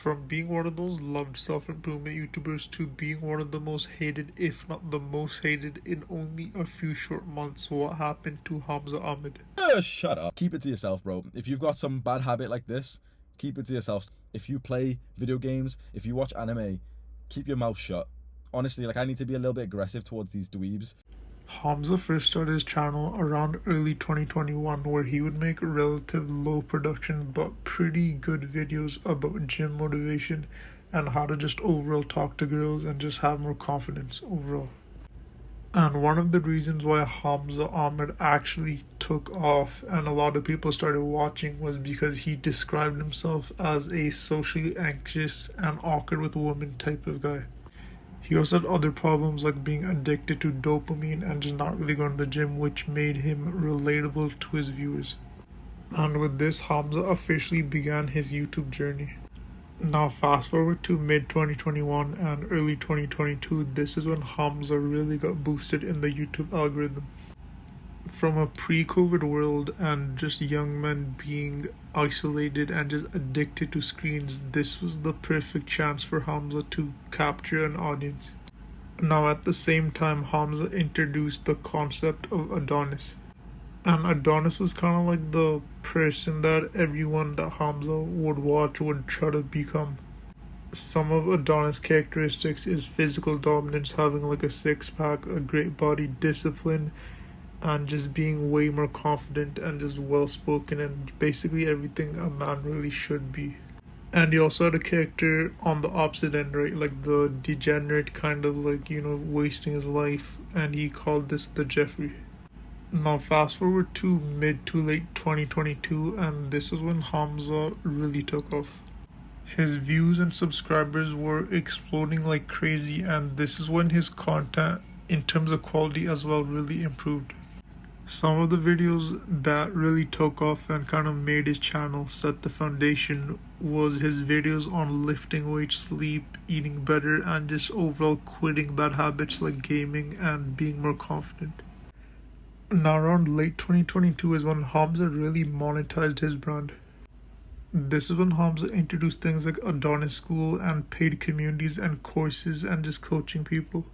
From being one of those loved self-improvement YouTubers to being one of the most hated, if not the most hated, in only a few short months, what happened to Hamza Ahmed? Shut up. Keep it to yourself, bro. If you've got some bad habit like this, keep it to yourself. If you play video games, if you watch anime, keep your mouth shut. Honestly, like, I need to be a little bit aggressive towards these dweebs. Hamza first started his channel around early 2021, where he would make relative low production but pretty good videos about gym motivation and how to just overall talk to girls and just have more confidence overall. And one of the reasons why Hamza Ahmed actually took off and a lot of people started watching was because he described himself as a socially anxious and awkward with women type of guy. He also had other problems like being addicted to dopamine and just not really going to the gym, which made him relatable to his viewers. And with this, Hamza officially began his YouTube journey. Now, fast forward to mid 2021 and early 2022, this is when Hamza really got boosted in the YouTube algorithm. From a pre COVID world and just young men being isolated and just addicted to screens, this was the perfect chance for Hamza to capture an audience. Now, at the same time, Hamza introduced the concept of Adonis. And Adonis was kind of like the person that everyone that Hamza would watch would try to become. Some of Adonis' characteristics is physical dominance, having like a six pack, a great body, discipline, and just being way more confident and just well spoken and basically everything a man really should be. And he also had a character on the opposite end, right? Like the degenerate kind of like, wasting his life, and he called this the Jeffrey. Now, fast forward to mid to late 2022, and this is when Hamza really took off. His views and subscribers were exploding like crazy, and this is when his content, in terms of quality as well, really improved. Some of the videos that really took off and kind of made his channel set the foundation was his videos on lifting weights, sleep, eating better, and just overall quitting bad habits like gaming and being more confident. Now, around late 2022 is when Hamza really monetized his brand. This is when Hamza introduced things like Adonis School and paid communities and courses and just coaching people.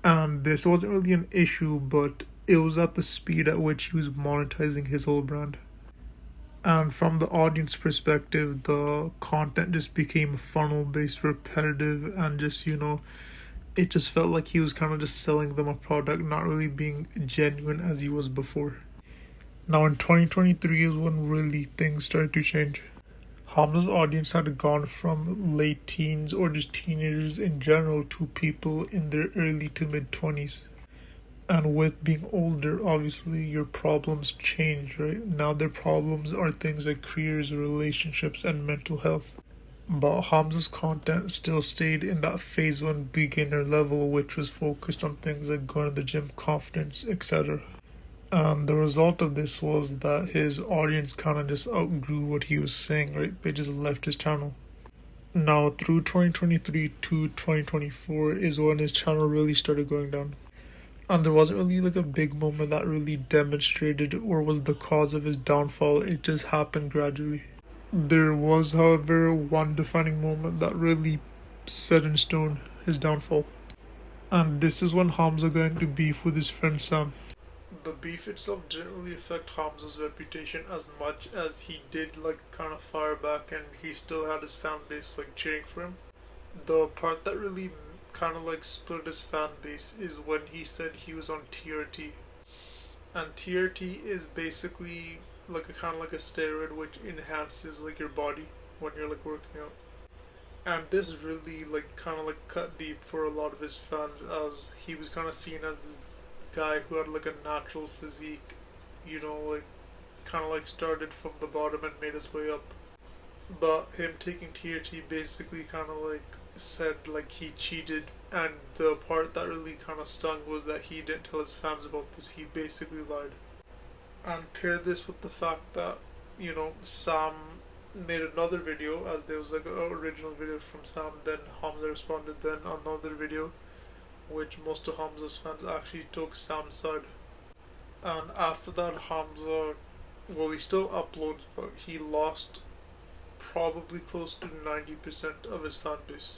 And this wasn't really an issue, but it was at the speed at which he was monetizing his whole brand. And from the audience perspective, the content just became funnel based, repetitive, and just, it just felt like he was kind of just selling them a product, not really being genuine as he was before. Now, in 2023 is when really things started to change. Hamza's audience had gone from late teens or just teenagers in general to people in their early to mid 20s. And with being older, obviously your problems change, right? Now their problems are things like careers, relationships, and mental health. But Hamza's content still stayed in that phase one beginner level, which was focused on things like going to the gym, confidence, etc. And the result of this was that his audience kind of just outgrew what he was saying, right? They just left his channel. Now, through 2023 to 2024 is when his channel really started going down. And there wasn't really like a big moment that really demonstrated or was the cause of his downfall. It just happened gradually. There was, however, one defining moment that really set in stone his downfall. And this is when Hamza got into beef with his friend Sam. The beef itself didn't really affect Hamza's reputation as much as he did like kind of fire back, and he still had his fan base like cheering for him. The part that really kind of like split his fan base is when he said he was on TRT. And TRT is basically like a kind of like a steroid which enhances like your body when you're like working out. And this really like kind of like cut deep for a lot of his fans, as he was kind of seen as this guy who had like a natural physique, like kind of like started from the bottom and made his way up. But him taking TRT basically kind of like said like he cheated, and the part that really kind of stung was that he didn't tell his fans about this. He basically lied. And pair this with the fact that Sam made another video, as there was like an original video from Sam, then Hamza responded, then another video which most of Hamza's fans actually took Sam's side. And after that, Hamza, well, he still uploads, but he lost probably close to 90% of his fan base.